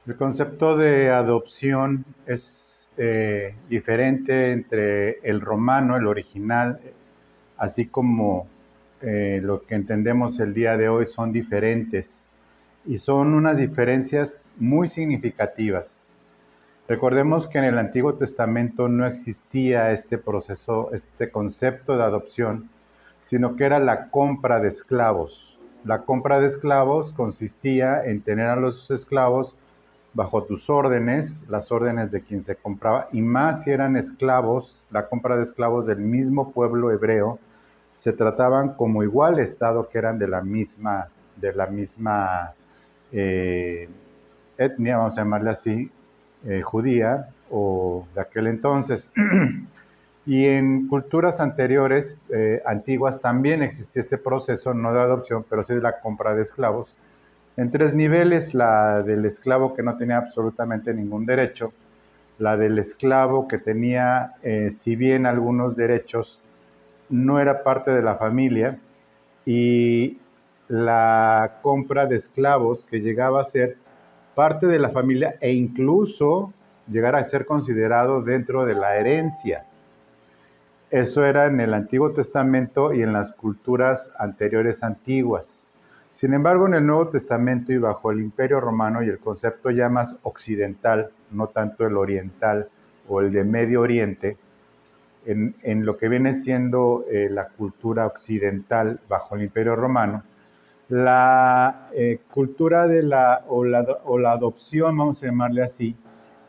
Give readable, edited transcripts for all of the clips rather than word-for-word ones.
El concepto de adopción es diferente entre el romano, el original, así como lo que entendemos el día de hoy son diferentes y son unas diferencias muy significativas. Recordemos que en el Antiguo Testamento no existía este proceso, este concepto de adopción, sino que era la compra de esclavos. La compra de esclavos consistía en tener a los esclavos bajo tus órdenes, las órdenes de quien se compraba, y más si eran esclavos, la compra de esclavos del mismo pueblo hebreo, se trataban como iguales, dado que eran de la misma eh, etnia, vamos a llamarle así, judía o de aquel entonces. Y en culturas anteriores, antiguas, también existía este proceso, no de adopción, pero sí de la compra de esclavos, en tres niveles: la del esclavo que no tenía absolutamente ningún derecho, la del esclavo que tenía, si bien algunos derechos, no era parte de la familia, y la compra de esclavos que llegaba a ser parte de la familia e incluso llegar a ser considerado dentro de la herencia. Eso era en el Antiguo Testamento y en las culturas anteriores antiguas. Sin embargo, en el Nuevo Testamento y bajo el Imperio Romano y el concepto ya más occidental, no tanto el oriental o el de Medio Oriente, en lo que viene siendo la cultura occidental bajo el Imperio Romano, la cultura de la adopción, vamos a llamarle así,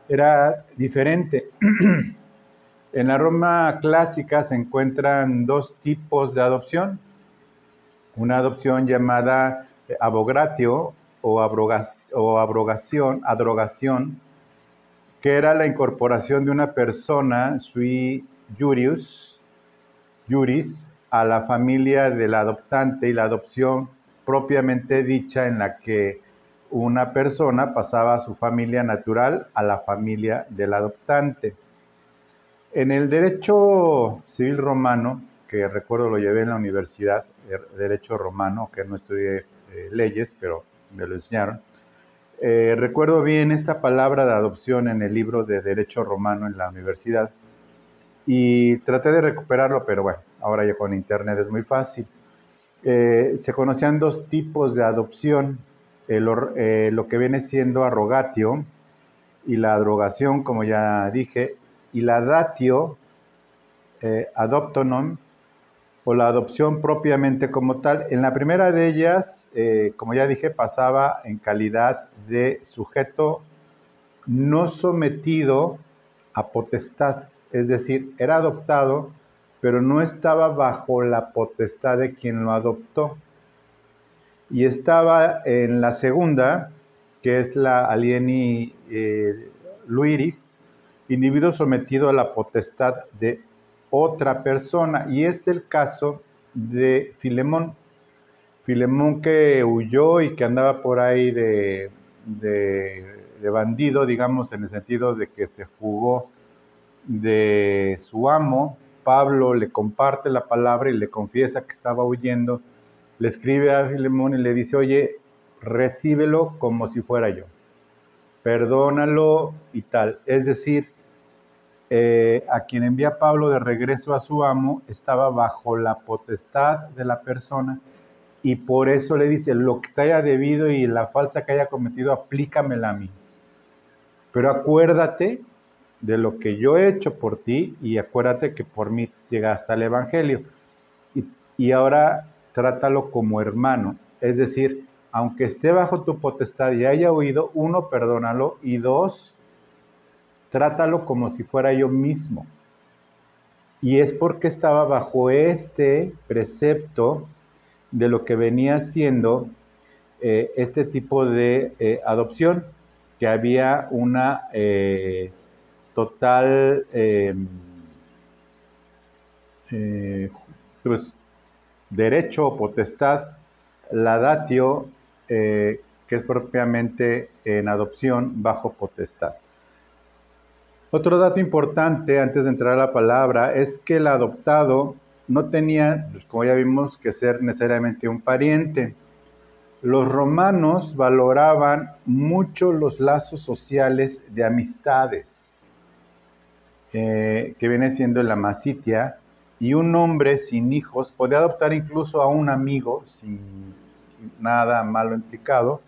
era diferente. En la Roma clásica se encuentran dos tipos de adopción: una adopción llamada abogratio o abrogación, que era la incorporación de una persona sui juris a la familia del adoptante, y la adopción propiamente dicha en la que una persona pasaba a su familia natural a la familia del adoptante. En el derecho civil romano, que recuerdo lo llevé en la universidad, derecho romano, que no estudié leyes, pero me lo enseñaron, recuerdo bien esta palabra de adopción en el libro de derecho romano en la universidad, y traté de recuperarlo, pero bueno, ahora ya con internet es muy fácil. Se conocían dos tipos de adopción: lo que viene siendo arrogatio y la adrogación, como ya dije, y la datio, adoptionem, o la adopción propiamente como tal. En la primera de ellas, como ya dije, pasaba en calidad de sujeto no sometido a potestad, es decir, era adoptado, pero no estaba bajo la potestad de quien lo adoptó. Y estaba en la segunda, que es la alieni luiris, individuo sometido a la potestad de otra persona, y es el caso de Filemón. Filemón, que huyó y que andaba por ahí de bandido, digamos, en el sentido de que se fugó de su amo. Pablo le comparte la palabra y le confiesa que estaba huyendo. Le escribe a Filemón y le dice: oye, recíbelo como si fuera yo, perdónalo y tal. Es decir, a quien envía Pablo de regreso a su amo estaba bajo la potestad de la persona, y por eso le dice: lo que te haya debido y la falta que haya cometido, aplícamela a mí. Pero acuérdate de lo que yo he hecho por ti, y acuérdate que por mí llegaste al Evangelio. Y ahora trátalo como hermano. Es decir, aunque esté bajo tu potestad y haya huido, uno, perdónalo, y dos, trátalo como si fuera yo mismo. Y es porque estaba bajo este precepto de lo que venía siendo este tipo de adopción, que había una total eh, pues, derecho o potestad, la datio, que es propiamente en adopción bajo potestad. Otro dato importante antes de entrar a la palabra es que el adoptado no tenía, pues, como ya vimos, que ser necesariamente un pariente. Los romanos valoraban mucho los lazos sociales de amistades, que viene siendo la masitia, y un hombre sin hijos podía adoptar incluso a un amigo sin nada malo implicado,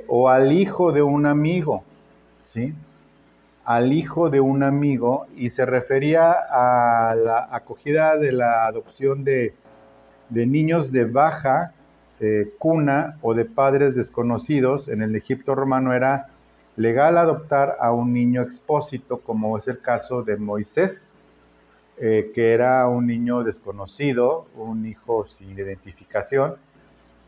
o al hijo de un amigo, ¿sí? Al hijo de un amigo, y se refería a la acogida de la adopción de niños de baja cuna o de padres desconocidos. En el Egipto romano era legal adoptar a un niño expósito, como es el caso de Moisés, que era un niño desconocido, un hijo sin identificación,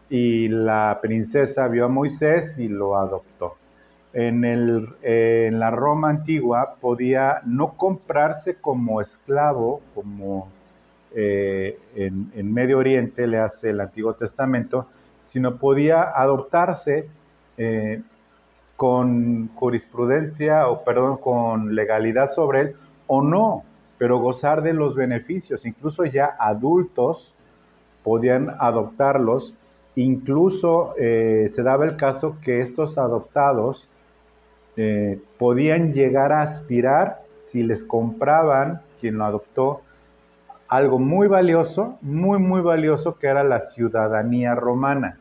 y la princesa vio a Moisés y lo adoptó. En la Roma antigua podía no comprarse como esclavo, como en Medio Oriente le hace el Antiguo Testamento, sino podía adoptarse con jurisprudencia, o perdón, con legalidad sobre él, o no, pero gozar de los beneficios. Incluso ya adultos podían adoptarlos. Incluso se daba el caso que estos adoptados podían llegar a aspirar, si les compraban, quien lo adoptó, algo muy valioso, muy valioso, que era la ciudadanía romana.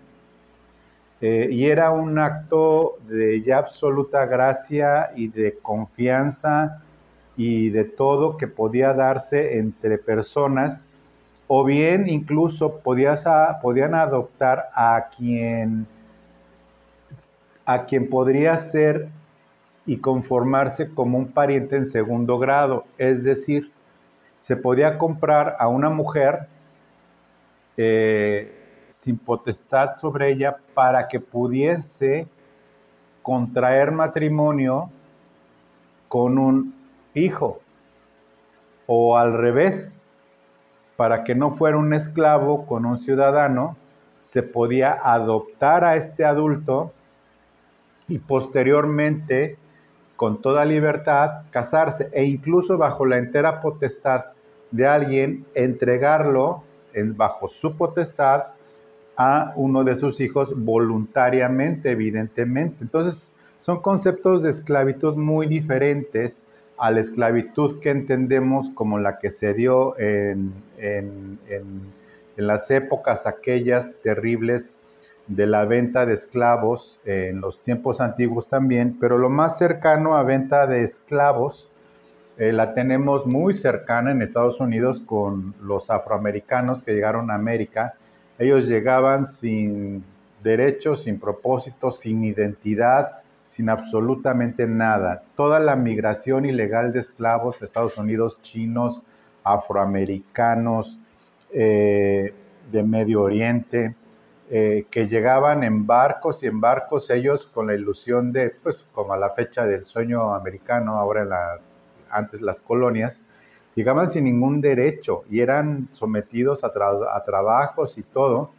Y era un acto de ya absoluta gracia y de confianza y de todo que podía darse entre personas, o bien incluso podían adoptar a quien podría ser y conformarse como un pariente en segundo grado. Es decir, se podía comprar a una mujer sin potestad sobre ella para que pudiese contraer matrimonio con un hijo, o al revés, para que no fuera un esclavo con un ciudadano, se podía adoptar a este adulto y posteriormente, con toda libertad, casarse, e incluso bajo la entera potestad de alguien, entregarlo bajo su potestad a uno de sus hijos voluntariamente, evidentemente. Entonces, son conceptos de esclavitud muy diferentes a la esclavitud que entendemos como la que se dio en las épocas aquellas terribles de la venta de esclavos, en los tiempos antiguos también, pero lo más cercano a venta de esclavos la tenemos muy cercana en Estados Unidos con los afroamericanos que llegaron a América. Ellos llegaban sin derechos, sin propósito, sin identidad, sin absolutamente nada. Toda la migración ilegal de esclavos a Estados Unidos, chinos, afroamericanos, de Medio Oriente, que llegaban en barcos y en barcos, ellos con la ilusión de, pues como a la fecha del sueño americano, ahora antes las colonias, llegaban sin ningún derecho y eran sometidos a trabajos y todo,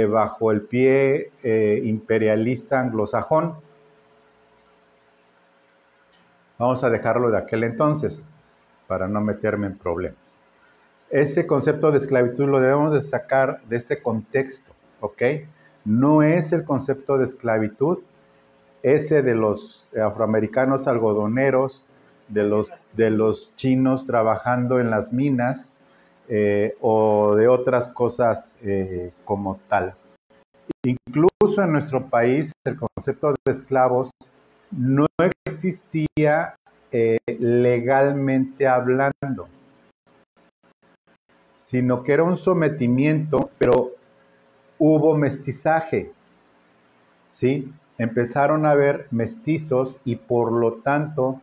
bajo el pie imperialista anglosajón. Vamos a dejarlo de aquel entonces, para no meterme en problemas. Ese concepto de esclavitud lo debemos de sacar de este contexto, ¿ok? No es el concepto de esclavitud ese de los afroamericanos algodoneros, de los chinos trabajando en las minas, o de otras cosas como tal. Incluso en nuestro país el concepto de esclavos no existía legalmente hablando, sino que era un sometimiento, pero hubo mestizaje, ¿sí? Empezaron a haber mestizos y por lo tanto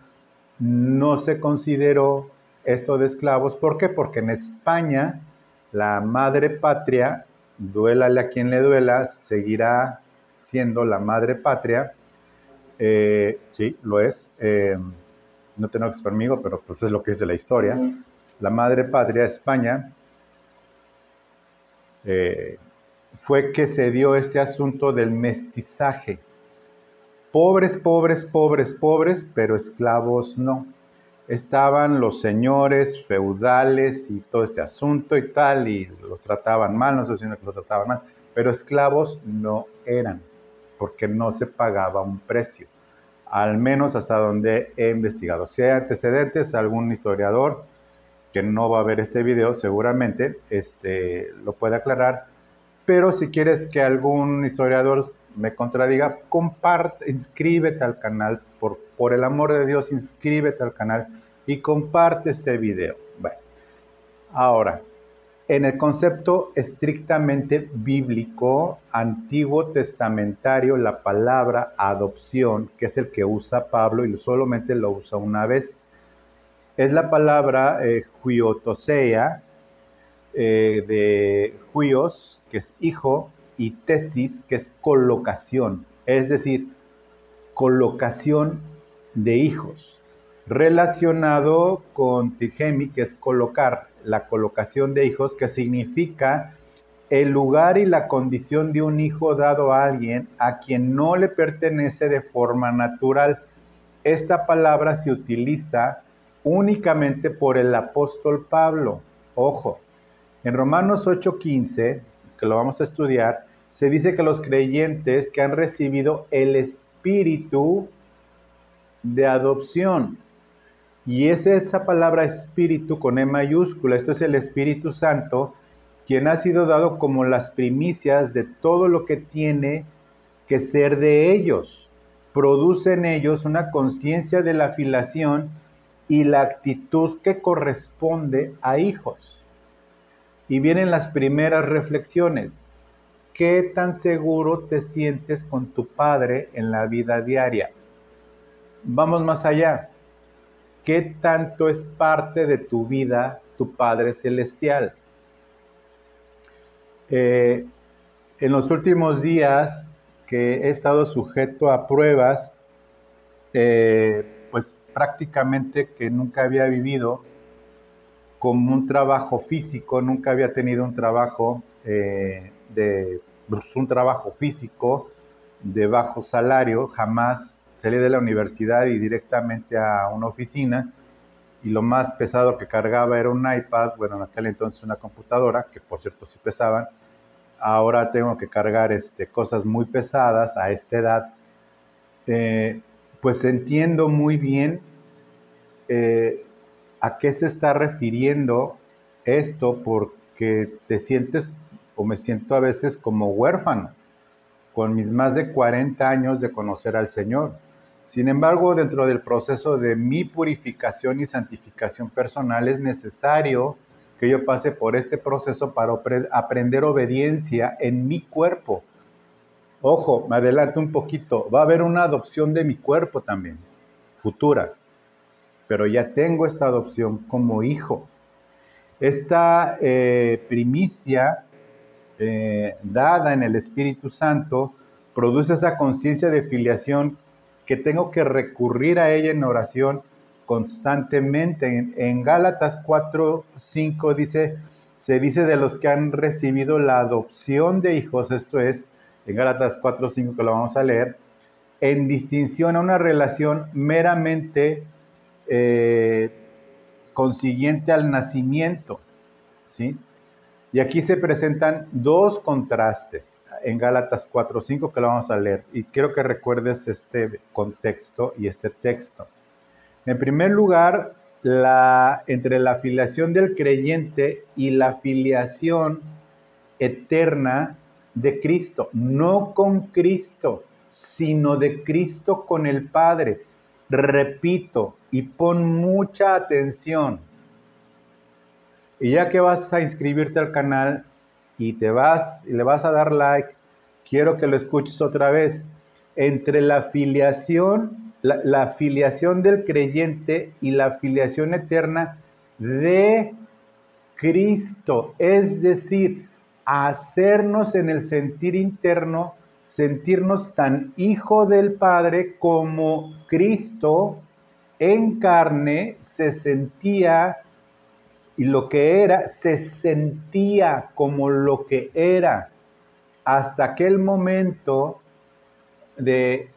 no se consideró esto de esclavos. ¿Por qué? Porque en España la madre patria, duélale a quien le duela, seguirá siendo la madre patria. Sí, lo es. No tengo que ser conmigo, pero pues es lo que dice la historia. La madre patria, España, fue que se dio este asunto del mestizaje. Pobres, pobres, pobres, pobres, pero esclavos no. Estaban los señores feudales y todo este asunto y tal, y los trataban mal, no estoy diciendo que los trataban mal, pero esclavos no eran, porque no se pagaba un precio, al menos hasta donde he investigado. Si hay antecedentes, algún historiador que no va a ver este video seguramente lo puede aclarar, pero si quieres que algún historiador me contradiga, comparte, inscríbete al canal, por el amor de Dios, inscríbete al canal y comparte este video. Bueno, ahora, en el concepto estrictamente bíblico, antiguo testamentario, la palabra adopción, que es el que usa Pablo y solamente lo usa una vez, es la palabra huiotoseia, de huios, que es hijo, y tesis, que es colocación, es decir, colocación de hijos, relacionado con tigemi, que es colocar, la colocación de hijos, que significa el lugar y la condición de un hijo dado a alguien a quien no le pertenece de forma natural. Esta palabra se utiliza únicamente por el apóstol Pablo. Ojo, en Romanos 8:15, que lo vamos a estudiar, se dice que los creyentes que han recibido el espíritu de adopción, y es esa palabra espíritu con E mayúscula, esto es el Espíritu Santo, quien ha sido dado como las primicias de todo lo que tiene que ser de ellos. Produce en ellos una conciencia de la filiación y la actitud que corresponde a hijos. Y vienen las primeras reflexiones. ¿Qué tan seguro te sientes con tu padre en la vida diaria? Vamos más allá. ¿Qué tanto es parte de tu vida tu Padre Celestial? En los últimos días que he estado sujeto a pruebas, pues prácticamente que nunca había vivido, como un trabajo físico, nunca había tenido un trabajo un trabajo físico de bajo salario, jamás salí de la universidad y directamente a una oficina, y lo más pesado que cargaba era un iPad, bueno, en aquel entonces una computadora, que por cierto sí pesaban. Ahora tengo que cargar cosas muy pesadas a esta edad. Pues entiendo muy bien a qué se está refiriendo esto, porque te sientes, o me siento a veces como huérfano, con mis más de 40 años de conocer al Señor. Sin embargo, dentro del proceso de mi purificación y santificación personal, es necesario que yo pase por este proceso para aprender obediencia en mi cuerpo. Ojo, me adelanto un poquito, va a haber una adopción de mi cuerpo también, futura, pero ya tengo esta adopción como hijo. Esta primicia dada en el Espíritu Santo produce esa conciencia de filiación que tengo que recurrir a ella en oración constantemente. En Gálatas 4:5 se dice de los que han recibido la adopción de hijos, esto es, en Gálatas 4:5, que lo vamos a leer, en distinción a una relación meramente consiguiente al nacimiento, ¿sí? Y aquí se presentan dos contrastes en Gálatas 4:5, que lo vamos a leer, y quiero que recuerdes este contexto y este texto. En primer lugar, entre la filiación del creyente y la filiación eterna de Cristo, no con Cristo, sino de Cristo con el Padre. Repito, y pon mucha atención. Y ya que vas a inscribirte al canal y le vas a dar like, quiero que lo escuches otra vez. Entre la filiación del creyente y la filiación eterna de Cristo, es decir, hacernos en el sentir interno, sentirnos tan hijo del Padre como Cristo en carne se sentía, y lo que era, se sentía como lo que era, hasta aquel momento de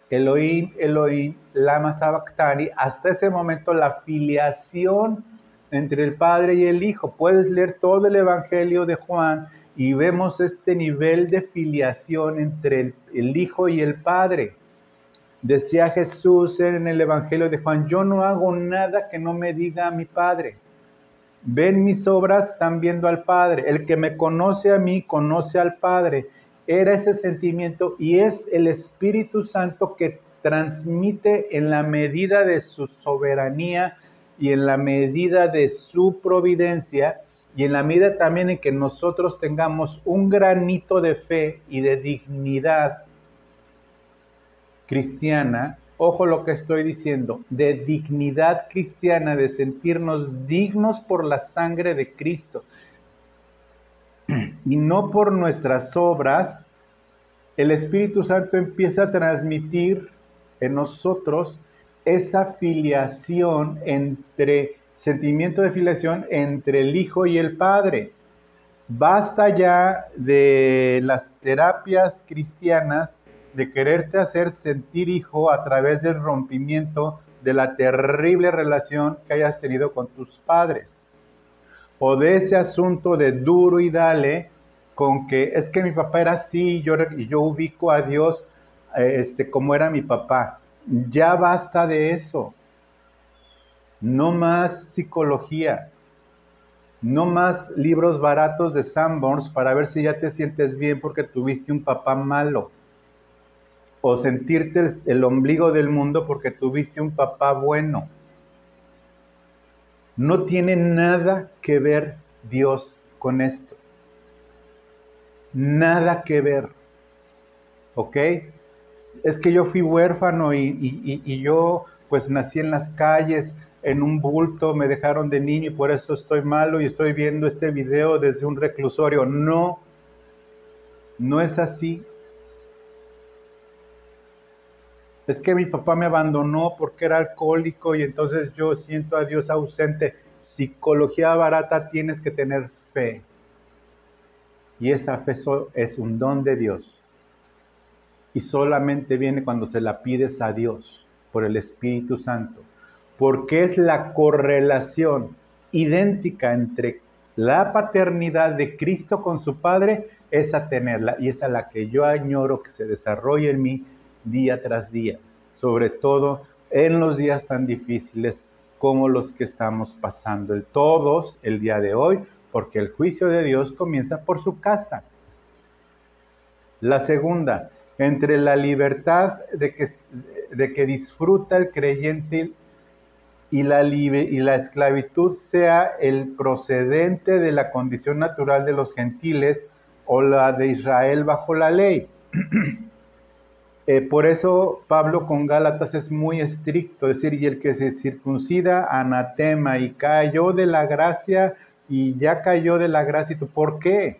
Elohim, Elohim, lama sabactani, hasta ese momento la filiación entre el Padre y el Hijo. Puedes leer todo el Evangelio de Juan y vemos este nivel de filiación entre el Hijo y el Padre. Decía Jesús en el Evangelio de Juan, yo no hago nada que no me diga a mi Padre. Ven mis obras, están viendo al Padre. El que me conoce a mí, conoce al Padre. Era ese sentimiento y es el Espíritu Santo que transmite en la medida de su soberanía y en la medida de su providencia y en la medida también en que nosotros tengamos un granito de fe y de dignidad cristiana, ojo lo que estoy diciendo, de dignidad cristiana, de sentirnos dignos por la sangre de Cristo y no por nuestras obras, el Espíritu Santo empieza a transmitir en nosotros esa filiación sentimiento de filiación entre el Hijo y el Padre. Basta ya de las terapias cristianas de quererte hacer sentir hijo a través del rompimiento de la terrible relación que hayas tenido con tus padres. O de ese asunto de duro y dale con que es que mi papá era así y yo ubico a Dios como era mi papá. Ya basta de eso. No más psicología. No más libros baratos de Sanborns para ver si ya te sientes bien porque tuviste un papá malo. O sentirte el ombligo del mundo porque tuviste un papá bueno. No tiene nada que ver Dios con esto. Nada que ver. ¿Ok? Es que yo fui huérfano y yo pues nací en las calles, en un bulto, me dejaron de niño y por eso estoy malo y estoy viendo este video desde un reclusorio. No, no es así. Es que mi papá me abandonó porque era alcohólico y entonces yo siento a Dios ausente. Psicología barata, tienes que tener fe. Y esa fe es un don de Dios. Y solamente viene cuando se la pides a Dios por el Espíritu Santo. Porque es la correlación idéntica entre la paternidad de Cristo con su Padre, esa tenerla. Y es a la que yo añoro que se desarrolle en mí día tras día. Sobre todo en los días tan difíciles como los que estamos pasando todos el día de hoy, porque el juicio de Dios comienza por su casa. La segunda, entre la libertad de que disfruta el creyente y la esclavitud sea el procedente de la condición natural de los gentiles o la de Israel bajo la ley. Por eso Pablo con Gálatas es muy estricto, es decir, y el que se circuncida, anatema, y cayó de la gracia, y ya cayó de la gracia. ¿Por qué?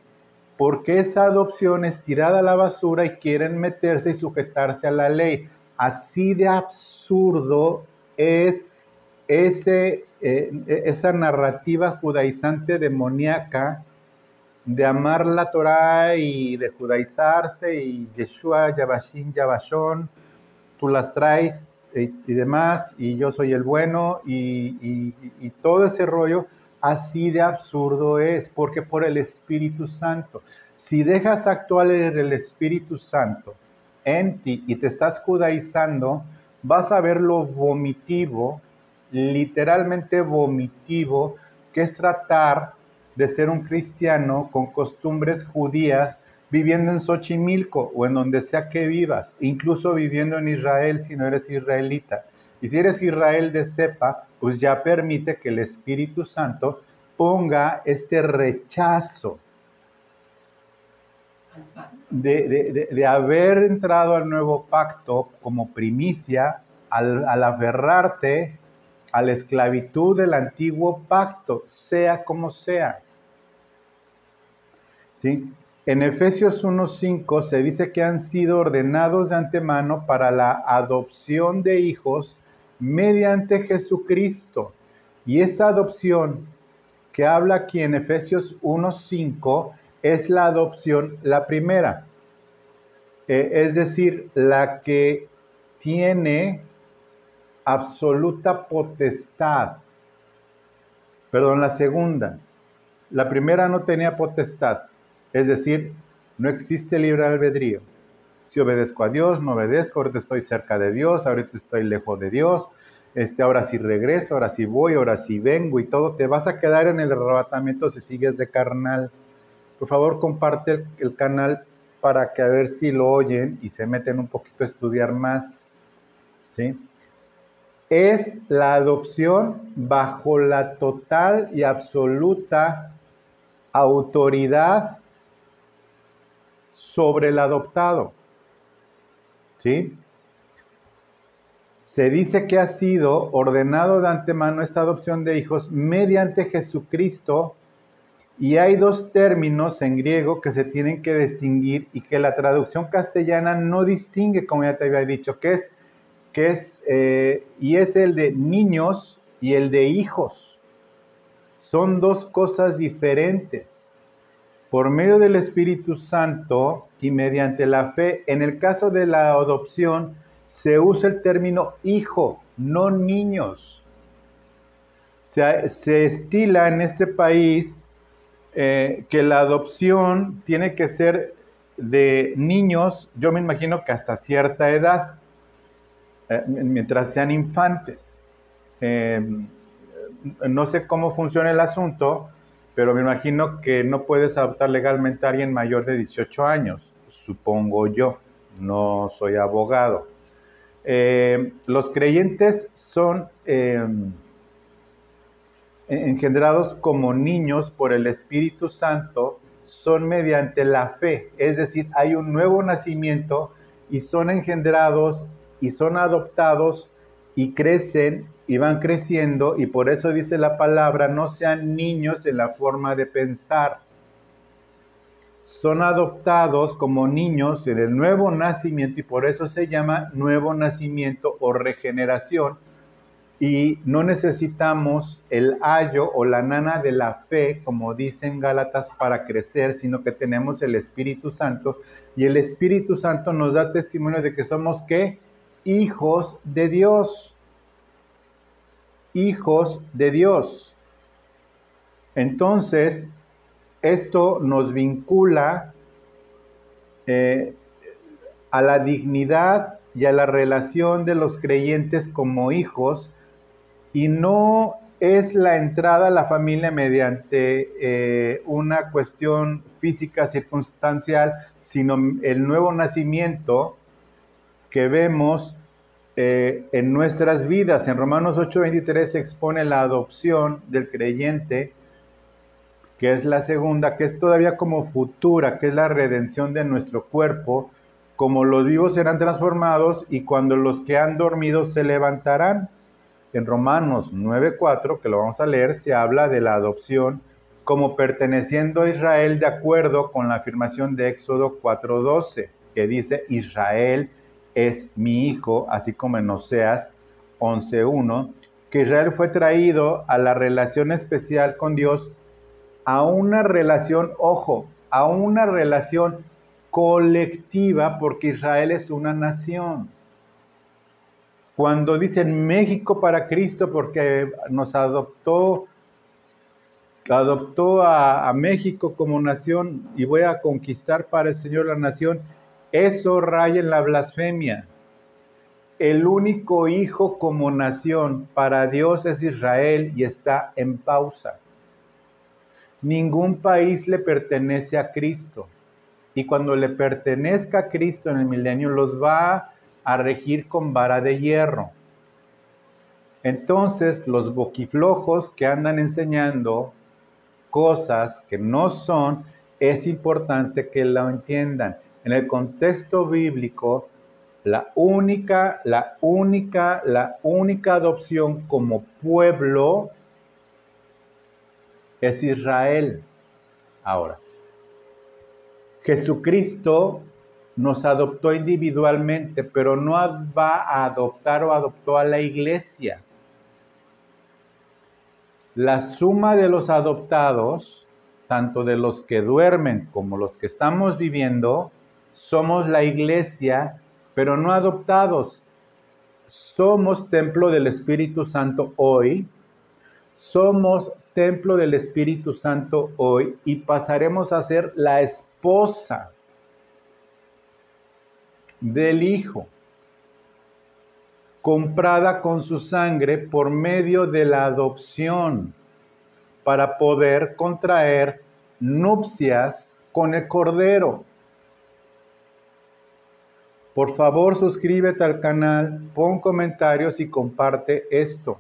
Porque esa adopción es tirada a la basura y quieren meterse y sujetarse a la ley. Así de absurdo es esa narrativa judaizante demoníaca de amar la Torá y de judaizarse y Yeshua, Yabashim, Yabashon, tú las traes y demás, y yo soy el bueno y todo ese rollo, así de absurdo es, porque por el Espíritu Santo, si dejas actuar el Espíritu Santo en ti y te estás judaizando, vas a ver lo vomitivo, literalmente vomitivo, que es tratar de ser un cristiano con costumbres judías viviendo en Xochimilco o en donde sea que vivas, incluso viviendo en Israel si no eres israelita. Y si eres Israel de cepa, pues ya permite que el Espíritu Santo ponga este rechazo de haber entrado al nuevo pacto como primicia al aferrarte a la esclavitud del antiguo pacto, sea como sea. ¿Sí? En Efesios 1:5 se dice que han sido ordenados de antemano para la adopción de hijos mediante Jesucristo. Y esta adopción que habla aquí en Efesios 1:5 es la adopción, la primera. Es decir, la que tiene absoluta potestad. Perdón, la segunda. La primera no tenía potestad. Es decir, no existe libre albedrío. Si obedezco a Dios, no obedezco, ahorita estoy cerca de Dios, ahorita estoy lejos de Dios, ahora sí regreso, ahora sí voy, ahora sí vengo y todo, te vas a quedar en el arrebatamiento si sigues de carnal. Por favor, comparte el canal para que a ver si lo oyen y se meten un poquito a estudiar más, ¿sí? Es la adopción bajo la total y absoluta autoridad sobre el adoptado, ¿sí? Se dice que ha sido ordenado de antemano esta adopción de hijos mediante Jesucristo, y hay dos términos en griego que se tienen que distinguir y que la traducción castellana no distingue, como ya te había dicho, y es el de niños y el de hijos. Son dos cosas diferentes. Por medio del Espíritu Santo y mediante la fe, en el caso de la adopción, se usa el término hijo, no niños. Se estila en este país que la adopción tiene que ser de niños, yo me imagino que hasta cierta edad, mientras sean infantes. No sé cómo funciona el asunto, pero me imagino que no puedes adoptar legalmente a alguien mayor de 18 años, supongo yo, no soy abogado. Los creyentes son engendrados como niños por el Espíritu Santo, son mediante la fe, es decir, hay un nuevo nacimiento y son engendrados y son adoptados y crecen y van creciendo, y por eso dice la palabra, no sean niños en la forma de pensar. Son adoptados como niños en el nuevo nacimiento y por eso se llama nuevo nacimiento o regeneración. Y no necesitamos el ayo o la nana de la fe, como dicen Gálatas, para crecer, sino que tenemos el Espíritu Santo. Y el Espíritu Santo nos da testimonio de que somos, ¿qué? Hijos de Dios. Hijos de Dios. Entonces, esto nos vincula a la dignidad y a la relación de los creyentes como hijos, y no es la entrada a la familia mediante una cuestión física circunstancial, sino el nuevo nacimiento que vemos en nuestras vidas. En Romanos 8:23 se expone la adopción del creyente, que es la segunda, que es todavía como futura, que es la redención de nuestro cuerpo, como los vivos serán transformados y cuando los que han dormido se levantarán. En Romanos 9:4, que lo vamos a leer, se habla de la adopción como perteneciendo a Israel de acuerdo con la afirmación de Éxodo 4:12, que dice, Israel es mi hijo, así como en Oseas 11:1, que Israel fue traído a la relación especial con Dios, a una relación, ojo, a una relación colectiva, porque Israel es una nación. Cuando dicen México para Cristo, porque nos adoptó a México como nación y voy a conquistar para el Señor la nación, eso raya en la blasfemia. El único hijo como nación para Dios es Israel y está en pausa. Ningún país le pertenece a Cristo. Y cuando le pertenezca a Cristo en el milenio, los va a regir con vara de hierro. Entonces, los boquiflojos que andan enseñando cosas que no son, es importante que lo entiendan. En el contexto bíblico, la única adopción como pueblo es Israel. Ahora, Jesucristo nos adoptó individualmente, pero no va a adoptar o adoptó a la iglesia. La suma de los adoptados, tanto de los que duermen como los que estamos viviendo, somos la iglesia, pero no adoptados. Somos templo del Espíritu Santo hoy. Somos templo del Espíritu Santo hoy y pasaremos a ser la esposa esposa del Hijo, comprada con su sangre por medio de la adopción, para poder contraer nupcias con el Cordero. Por favor, suscríbete al canal, pon comentarios y comparte esto.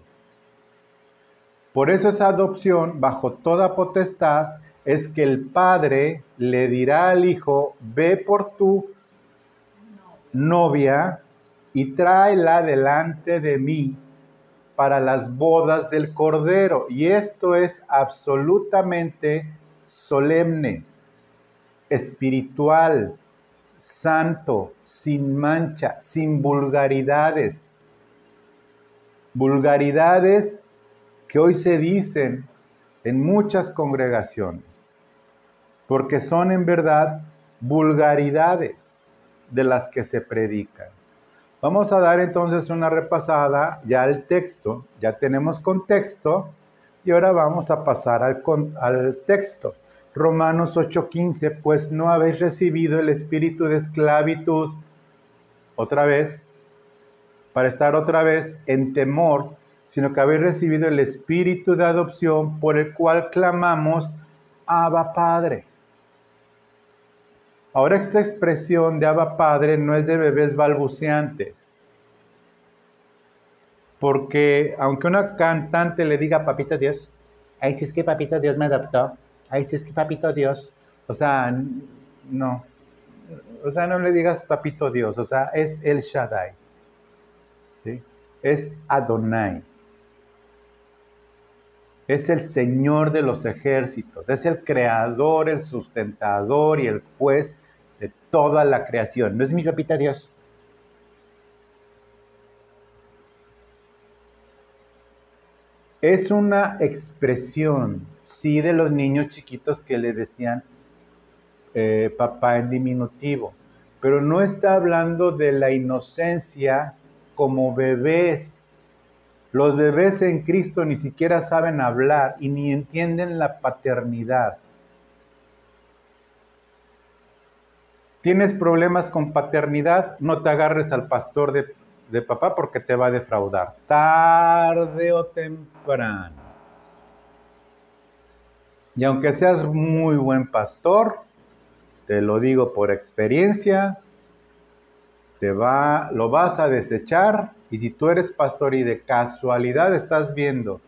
Por eso esa adopción, bajo toda potestad, es que el Padre le dirá al Hijo: ve por tu novia y tráela delante de mí para las bodas del Cordero. Y esto es absolutamente solemne, espiritual, santo, sin mancha, sin vulgaridades. Vulgaridades que hoy se dicen en muchas congregaciones, porque son en verdad vulgaridades de las que se predican. Vamos a dar entonces una repasada ya al texto, ya tenemos contexto, y ahora vamos a pasar al texto. Romanos 8:15, pues no habéis recibido el espíritu de esclavitud, otra vez, para estar otra vez en temor, sino que habéis recibido el espíritu de adopción, por el cual clamamos: Abba Padre. Ahora, esta expresión de Abba Padre no es de bebés balbuceantes, porque aunque una cantante le diga Papito Dios, ay, si es que Papito Dios me adoptó, ay, si es que Papito Dios, o sea, no le digas Papito Dios, o sea, es El Shaddai, ¿sí? Es Adonai, es el Señor de los ejércitos, es el creador, el sustentador y el juez de toda la creación. ¿No es mi papita Dios? Es una expresión, sí, de los niños chiquitos que le decían papá en diminutivo, pero no está hablando de la inocencia como bebés. Los bebés en Cristo ni siquiera saben hablar y ni entienden la paternidad. ¿Tienes problemas con paternidad? No te agarres al pastor de papá, porque te va a defraudar, tarde o temprano. Y aunque seas muy buen pastor, te lo digo por experiencia, lo vas a desechar. Y si tú eres pastor y de casualidad estás viendo,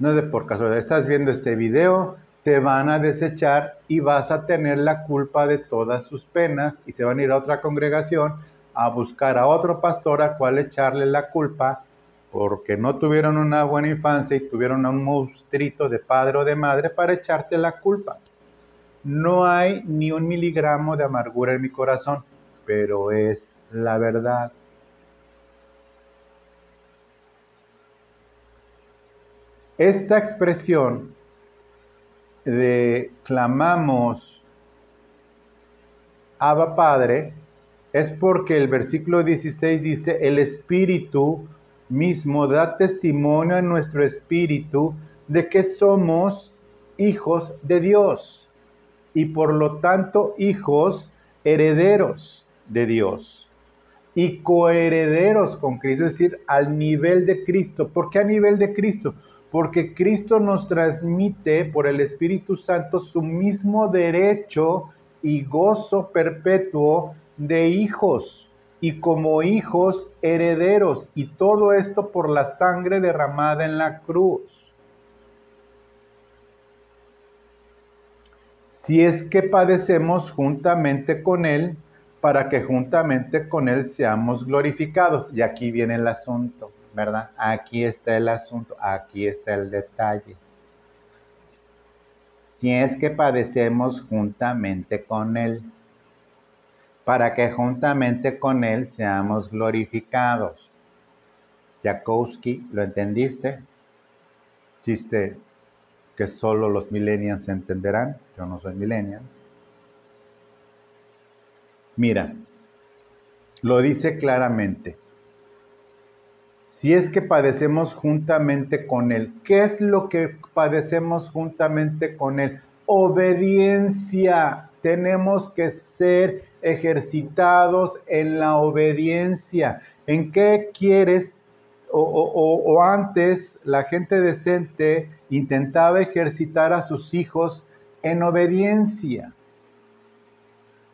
no es de por casualidad, estás viendo este video, te van a desechar y vas a tener la culpa de todas sus penas, y se van a ir a otra congregación a buscar a otro pastor a cual echarle la culpa porque no tuvieron una buena infancia y tuvieron a un monstruito de padre o de madre para echarte la culpa. No hay ni un miligramo de amargura en mi corazón, pero es la verdad. Esta expresión de clamamos Abba Padre es porque el versículo 16 dice: el Espíritu mismo da testimonio en nuestro espíritu de que somos hijos de Dios, y por lo tanto hijos herederos de Dios y coherederos con Cristo, es decir, al nivel de Cristo. ¿Por qué a nivel de Cristo? Porque Cristo nos transmite por el Espíritu Santo su mismo derecho y gozo perpetuo de hijos, y como hijos herederos, y todo esto por la sangre derramada en la cruz. Si es que padecemos juntamente con Él, para que juntamente con Él seamos glorificados. Y aquí viene el asunto, ¿verdad? Aquí está el asunto, aquí está el detalle. Si es que padecemos juntamente con Él, para que juntamente con Él seamos glorificados. Jakowski, ¿lo entendiste? Chiste que solo los millennials entenderán. Yo no soy millennials. Mira, lo dice claramente. Si es que padecemos juntamente con Él. ¿Qué es lo que padecemos juntamente con Él? obediencia. Tenemos que ser ejercitados en la obediencia. ¿En qué quieres? O antes la gente decente intentaba ejercitar a sus hijos en obediencia.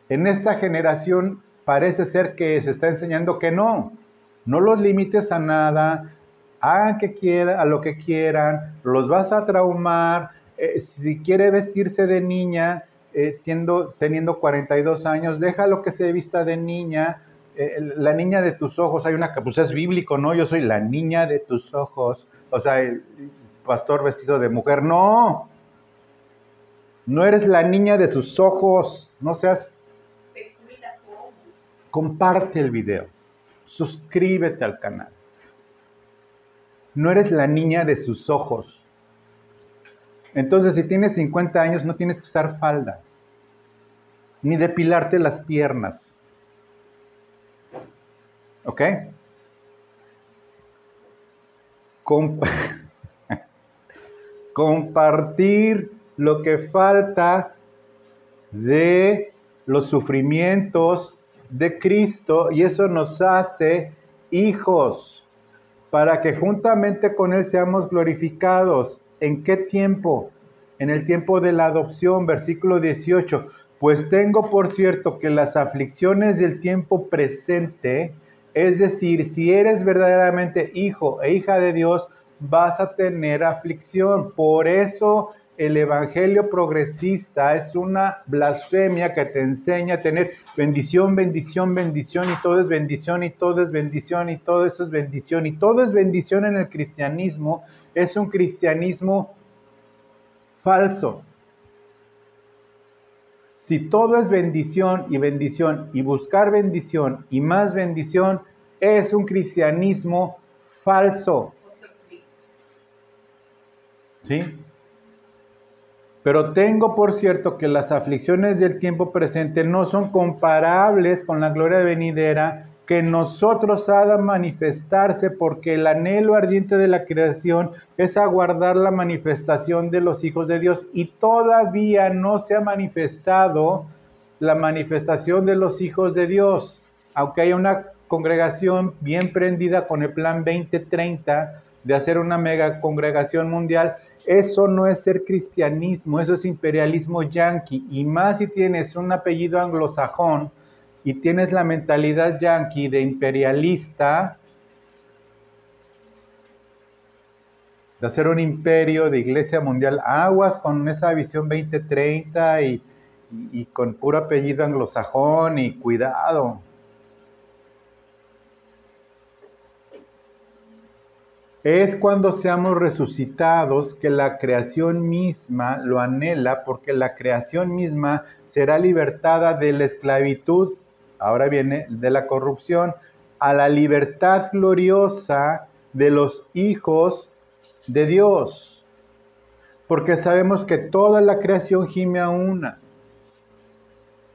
En esta generación parece ser que se está enseñando que no los limites a nada, hagan que quieran, a lo que quieran, los vas a traumar. Si quiere vestirse de niña, teniendo 42 años, déjalo que se vista de niña. La niña de tus ojos, hay una que pues es bíblico, ¿no? Yo soy la niña de tus ojos. O sea, el pastor vestido de mujer. No eres la niña de sus ojos. No seas... Comparte el video. Suscríbete al canal. No eres la niña de sus ojos. Entonces, si tienes 50 años, no tienes que usar falda, ni depilarte las piernas. ¿Ok? Compartir lo que falta de los sufrimientos de Cristo, y eso nos hace hijos, para que juntamente con Él seamos glorificados. ¿En qué tiempo? En el tiempo de la adopción, versículo 18. Pues tengo por cierto que las aflicciones del tiempo presente, es decir, si eres verdaderamente hijo e hija de Dios, vas a tener aflicción. Por eso el evangelio progresista es una blasfemia que te enseña a tener bendición, bendición, bendición, y todo es bendición, y todo es bendición, y todo eso es bendición, y todo es bendición en el cristianismo. Es un cristianismo falso. Si todo es bendición y buscar bendición y más bendición, es un cristianismo falso. ¿Sí? Pero tengo por cierto que las aflicciones del tiempo presente no son comparables con la gloria venidera, que en nosotros ha de manifestarse, porque el anhelo ardiente de la creación es aguardar la manifestación de los hijos de Dios, y todavía no se ha manifestado la manifestación de los hijos de Dios, aunque haya una congregación bien prendida con el plan 2030 de hacer una mega congregación mundial. Eso no es ser cristianismo, eso es imperialismo yanqui, y más si tienes un apellido anglosajón y tienes la mentalidad yanqui de imperialista, de hacer un imperio de iglesia mundial. Aguas con esa visión 2030 y con puro apellido anglosajón, y cuidado. Es cuando seamos resucitados que la creación misma lo anhela, porque la creación misma será libertada de la esclavitud, ahora viene, de la corrupción, a la libertad gloriosa de los hijos de Dios. Porque sabemos que toda la creación gime a una.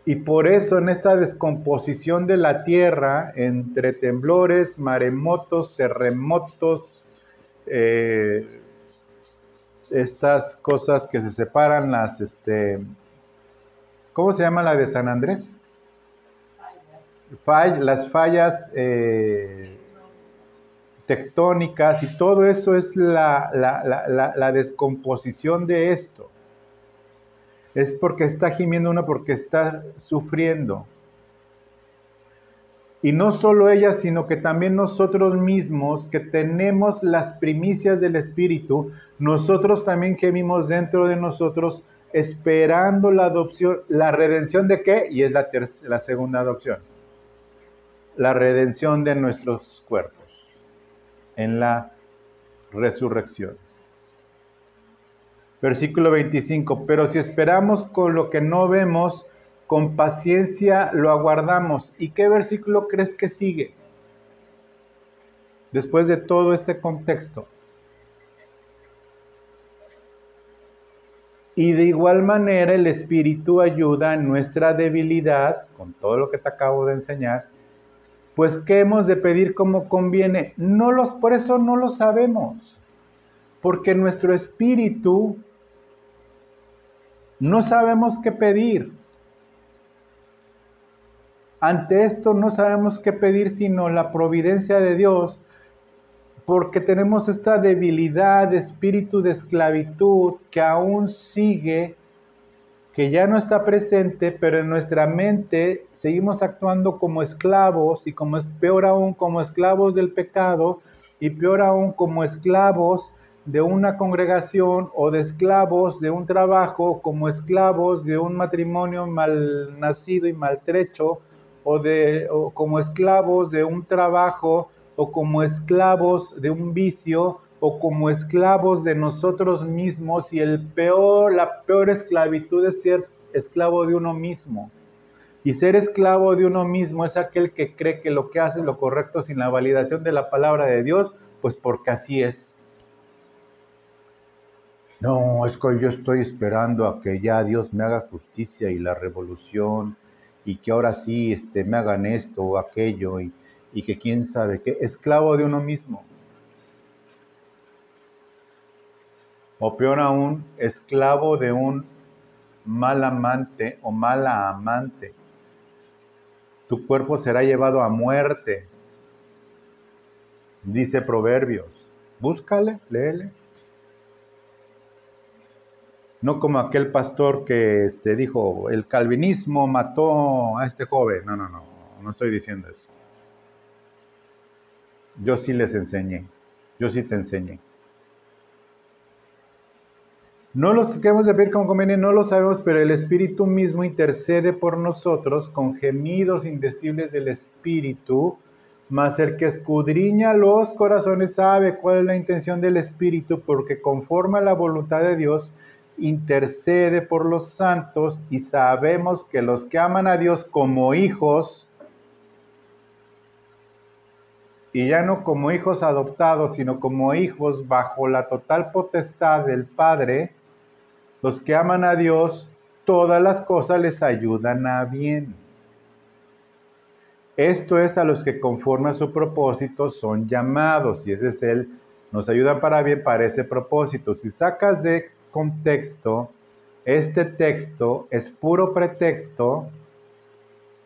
Y por eso en esta descomposición de la tierra, entre temblores, maremotos, terremotos, estas cosas que se separan, ¿cómo se llama la de San Andrés? Las fallas tectónicas, y todo eso es la descomposición de esto. Es porque está gimiendo uno, porque está sufriendo. Y no solo ella, sino que también nosotros mismos, que tenemos las primicias del Espíritu, nosotros también gemimos dentro de nosotros, esperando la adopción. ¿La redención de qué? Y es la segunda adopción. La redención de nuestros cuerpos en la resurrección. Versículo 25. Pero si esperamos con lo que no vemos, con paciencia lo aguardamos. ¿Y qué versículo crees que sigue? Después de todo este contexto. Y de igual manera el Espíritu ayuda en nuestra debilidad, con todo lo que te acabo de enseñar. Pues ¿qué hemos de pedir como conviene? Por eso no lo sabemos. Porque nuestro espíritu No sabemos qué pedir. Ante esto no sabemos qué pedir sino la providencia de Dios, porque tenemos esta debilidad de espíritu de esclavitud que aún sigue, que ya no está presente, pero en nuestra mente seguimos actuando como esclavos y como es peor aún como esclavos del pecado y peor aún como esclavos de una congregación o de esclavos de un trabajo, como esclavos de un matrimonio mal nacido y maltrecho o como esclavos de un trabajo o como esclavos de un vicio o como esclavos de nosotros mismos, y la peor esclavitud es ser esclavo de uno mismo. Y ser esclavo de uno mismo es aquel que cree que lo que hace es lo correcto sin la validación de la palabra de Dios, pues porque así es. No, es que yo estoy esperando a que ya Dios me haga justicia y la revolución, y que ahora sí me hagan esto o aquello, y que quién sabe qué, esclavo de uno mismo. O peor aún, esclavo de un mal amante o mala amante. Tu cuerpo será llevado a muerte, dice Proverbios. Búscale, léele. No como aquel pastor que dijo, el calvinismo mató a este joven. No estoy diciendo eso. Yo sí les enseñé, yo sí te enseñé. No los que hemos de pedir como conviene, no lo sabemos, pero el Espíritu mismo intercede por nosotros con gemidos indecibles del Espíritu, mas el que escudriña los corazones sabe cuál es la intención del Espíritu, porque conforme a la voluntad de Dios, intercede por los santos, y sabemos que los que aman a Dios como hijos, y ya no como hijos adoptados, sino como hijos bajo la total potestad del Padre, los que aman a Dios, todas las cosas les ayudan a bien. Esto es a los que conforme a su propósito son llamados, y ese es nos ayudan para bien para ese propósito. Si sacas de contexto, este texto es puro pretexto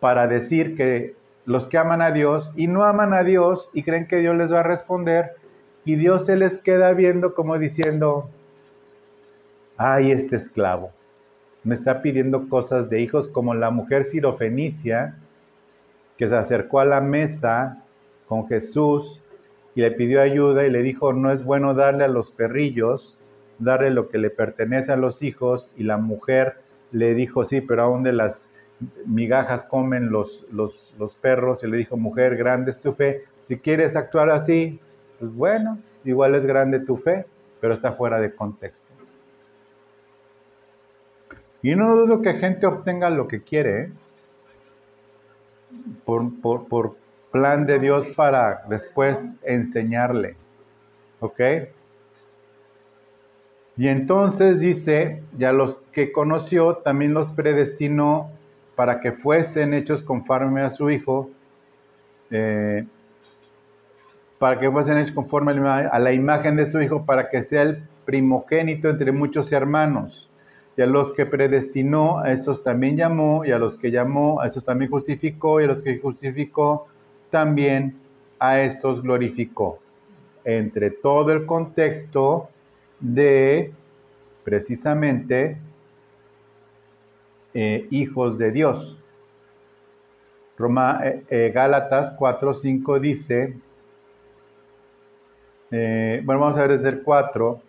para decir que los que aman a Dios y no aman a Dios y creen que Dios les va a responder, y Dios se les queda viendo como diciendo, ay, este esclavo me está pidiendo cosas de hijos, como la mujer sirofenicia que se acercó a la mesa con Jesús y le pidió ayuda y le dijo, no es bueno darle a los perrillos, darle lo que le pertenece a los hijos, y la mujer le dijo, sí, pero aún de las migajas comen los perros, y le dijo, mujer, grande es tu fe, si quieres actuar así, pues bueno, igual es grande tu fe, pero está fuera de contexto. Y no dudo que gente obtenga lo que quiere, por plan de Dios para después enseñarle. ¿Ok? Y entonces dice, ya los que conoció también los predestinó para que fuesen hechos conforme a su Hijo, para que fuesen hechos conforme a la imagen de su Hijo, para que sea el primogénito entre muchos hermanos. Y a los que predestinó, a estos también llamó, y a los que llamó, a estos también justificó, y a los que justificó, también a estos glorificó. Entre todo el contexto de, precisamente, hijos de Dios. Gálatas 4:5 dice, bueno, vamos a ver desde el 4,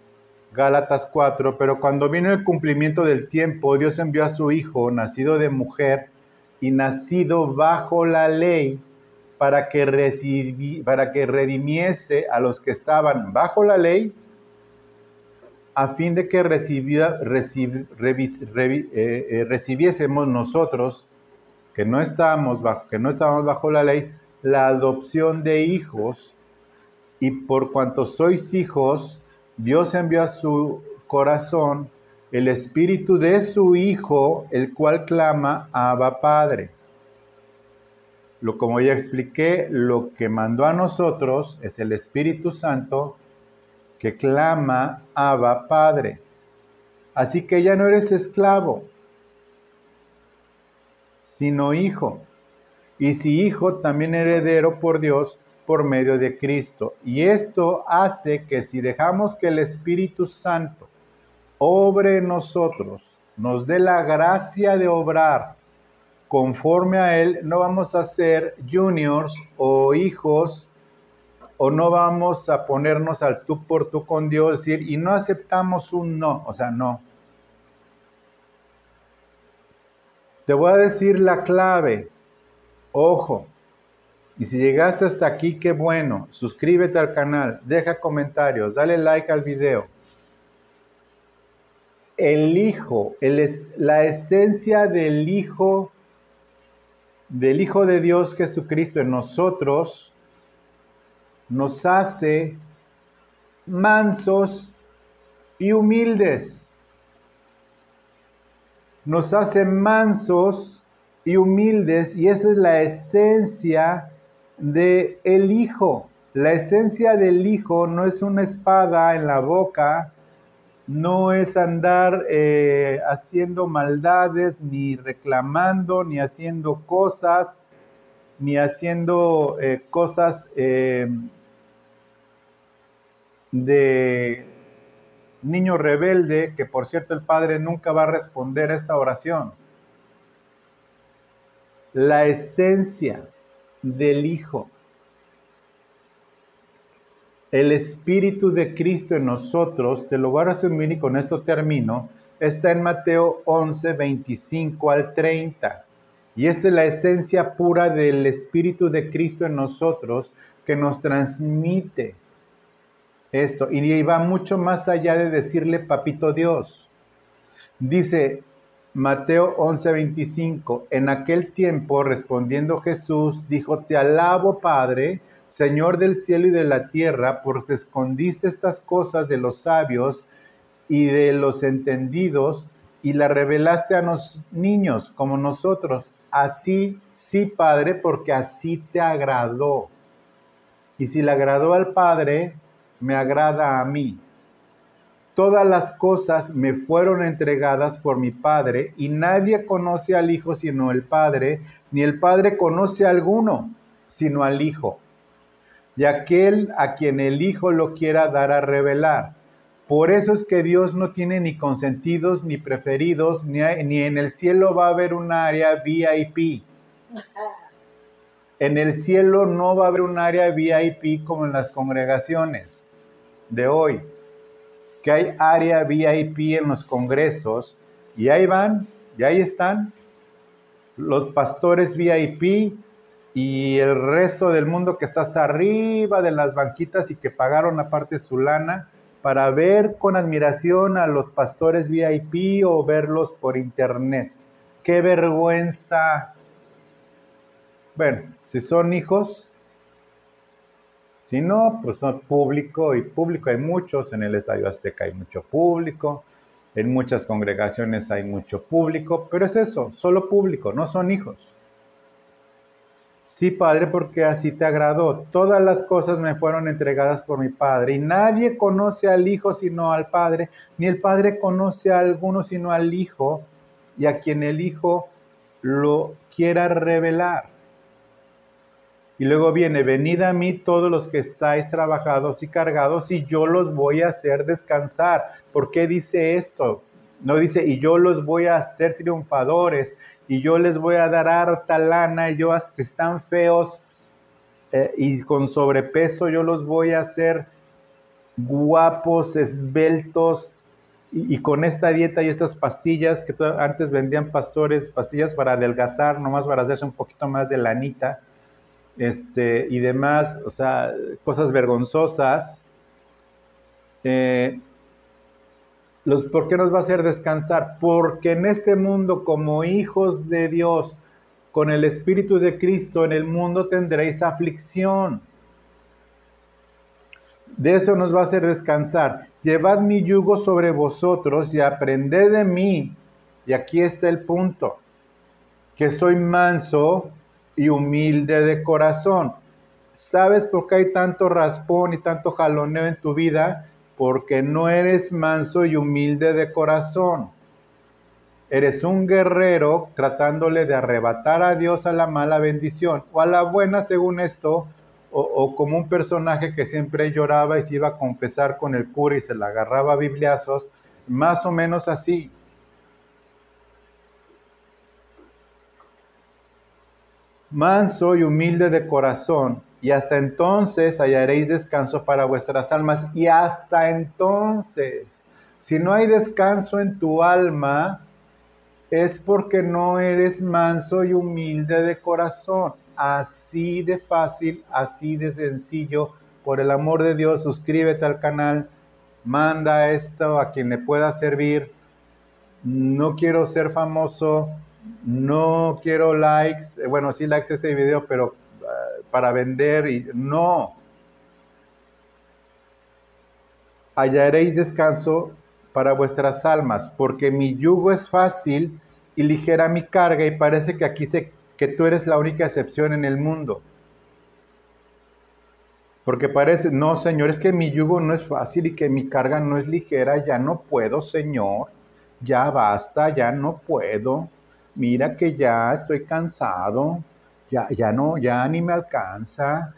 Gálatas 4, pero cuando vino el cumplimiento del tiempo, Dios envió a su Hijo, nacido de mujer y nacido bajo la ley, para que redimiese a los que estaban bajo la ley, a fin de que recibiésemos nosotros, que no estábamos bajo la ley, la adopción de hijos. Y por cuanto sois hijos, Dios envió a su corazón el espíritu de su Hijo, el cual clama, Abba Padre. Como ya expliqué, lo que mandó a nosotros es el Espíritu Santo, que clama, Abba Padre. Así que ya no eres esclavo, sino hijo. Y si hijo, también heredero por Dios por medio de Cristo. Y esto hace que si dejamos que el Espíritu Santo obre en nosotros, nos dé la gracia de obrar conforme a Él, no vamos a ser juniors o hijos, o no vamos a ponernos al tú por tú con Dios, decir, y no aceptamos un no, o sea, no. Te voy a decir la clave, ojo, y si llegaste hasta aquí, qué bueno, suscríbete al canal, deja comentarios, dale like al video. El Hijo, la esencia del Hijo de Dios Jesucristo en nosotros, nos hace mansos y humildes. Nos hace mansos y humildes, y esa es la esencia del Hijo. La esencia del Hijo no es una espada en la boca, no es andar haciendo maldades, ni reclamando, ni haciendo cosas, ni haciendo cosas de niño rebelde, que por cierto el Padre nunca va a responder a esta oración. La esencia del Hijo, el Espíritu de Cristo en nosotros, te lo voy a resumir y con esto termino, está en Mateo 11, 25 al 30. Y esta es la esencia pura del Espíritu de Cristo en nosotros que nos transmite esto. Y va mucho más allá de decirle papito Dios. Dice Mateo 11, 25, en aquel tiempo respondiendo Jesús dijo, te alabo Padre, Señor del cielo y de la tierra, porque escondiste estas cosas de los sabios y de los entendidos y las revelaste a los niños como nosotros. Así, sí, Padre, porque así te agradó. Y si le agradó al Padre, me agrada a mí. Todas las cosas me fueron entregadas por mi Padre, y nadie conoce al Hijo sino el Padre, ni el Padre conoce a alguno sino al Hijo, y aquel a quien el Hijo lo quiera dar a revelar. Por eso es que Dios no tiene ni consentidos ni preferidos, ni en el cielo va a haber un área VIP. En el cielo no va a haber un área VIP como en las congregaciones de hoy, que hay área VIP en los congresos, y ahí van, y ahí están los pastores VIP y el resto del mundo que está hasta arriba de las banquitas y que pagaron aparte su lana para ver con admiración a los pastores VIP o verlos por internet. ¡Qué vergüenza! Bueno, si son hijos, si no, pues son público, y público hay muchos, en el Estadio Azteca hay mucho público, en muchas congregaciones hay mucho público, pero es eso, solo público, no son hijos. Sí, Padre, porque así te agradó. Todas las cosas me fueron entregadas por mi Padre, y nadie conoce al Hijo sino al Padre, ni el Padre conoce a alguno sino al Hijo, y a quien el Hijo lo quiera revelar. Y luego viene, venid a mí todos los que estáis trabajados y cargados, y yo los voy a hacer descansar. ¿Por qué dice esto? No dice, y yo los voy a hacer triunfadores, y yo les voy a dar harta lana, y yo, si están feos y con sobrepeso, yo los voy a hacer guapos, esbeltos, y con esta dieta y estas pastillas, que antes vendían pastores, pastillas para adelgazar, nomás para hacerse un poquito más de lanita, y demás, o sea, cosas vergonzosas. ¿Por qué nos va a hacer descansar? Porque en este mundo, como hijos de Dios, con el Espíritu de Cristo, en el mundo tendréis aflicción. De eso nos va a hacer descansar. Llevad mi yugo sobre vosotros y aprended de mí. Y aquí está el punto, que soy manso y humilde de corazón. ¿Sabes por qué hay tanto raspón y tanto jaloneo en tu vida? porque no eres manso y humilde de corazón. Eres un guerrero tratándole de arrebatar a Dios a la mala bendición, o a la buena según esto, o como un personaje que siempre lloraba y se iba a confesar con el cura y se la agarraba a bibliazos, más o menos así. Manso y humilde de corazón, y hasta entonces hallaréis descanso para vuestras almas. Y hasta entonces, si no hay descanso en tu alma, es porque no eres manso y humilde de corazón. Así de fácil, así de sencillo. Por el amor de Dios, suscríbete al canal, manda esto a quien le pueda servir. No quiero ser famoso, no quiero likes, bueno, sí likes este video, pero para vender, y no. Hallaréis descanso para vuestras almas, porque mi yugo es fácil y ligera mi carga, y parece que aquí que tú eres la única excepción en el mundo. Porque parece, no, Señor, es que mi yugo no es fácil y que mi carga no es ligera, ya no puedo, Señor, ya basta, ya no puedo, mira que ya estoy cansado, ya no, ya ni me alcanza,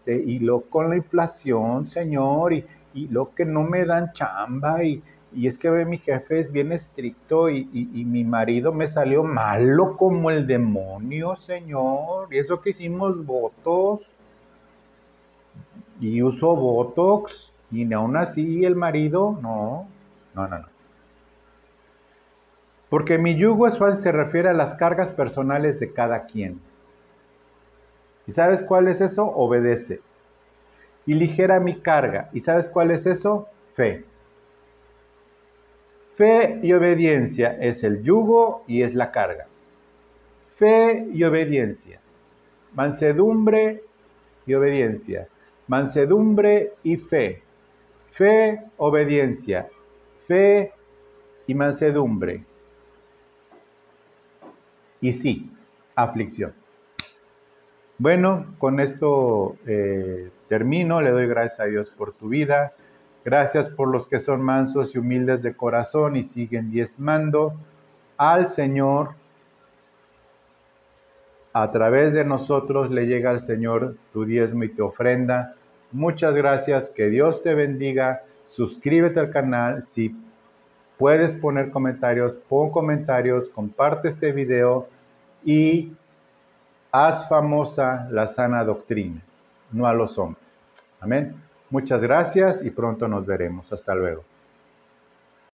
y lo con la inflación, Señor, y lo que no me dan chamba, y es que mi jefe es bien estricto, y mi marido me salió malo como el demonio, Señor, y eso que hicimos votos, y uso Botox, y aún así el marido, no. Porque mi yugo es fácil se refiere a las cargas personales de cada quien. ¿Y sabes cuál es eso? Obedece. Y ligera mi carga. ¿Y sabes cuál es eso? Fe. Fe y obediencia es el yugo y es la carga. Fe y obediencia. Mansedumbre y obediencia. Mansedumbre y fe. Fe, obediencia. Fe y mansedumbre. Y sí, aflicción. Bueno, con esto termino. Le doy gracias a Dios por tu vida. Gracias por los que son mansos y humildes de corazón y siguen diezmando al Señor. A través de nosotros le llega al Señor tu diezmo y tu ofrenda. Muchas gracias. Que Dios te bendiga. Suscríbete al canal. Si puedes poner comentarios, pon comentarios, comparte este video y haz famosa la sana doctrina, no a los hombres. Amén. Muchas gracias y pronto nos veremos. Hasta luego.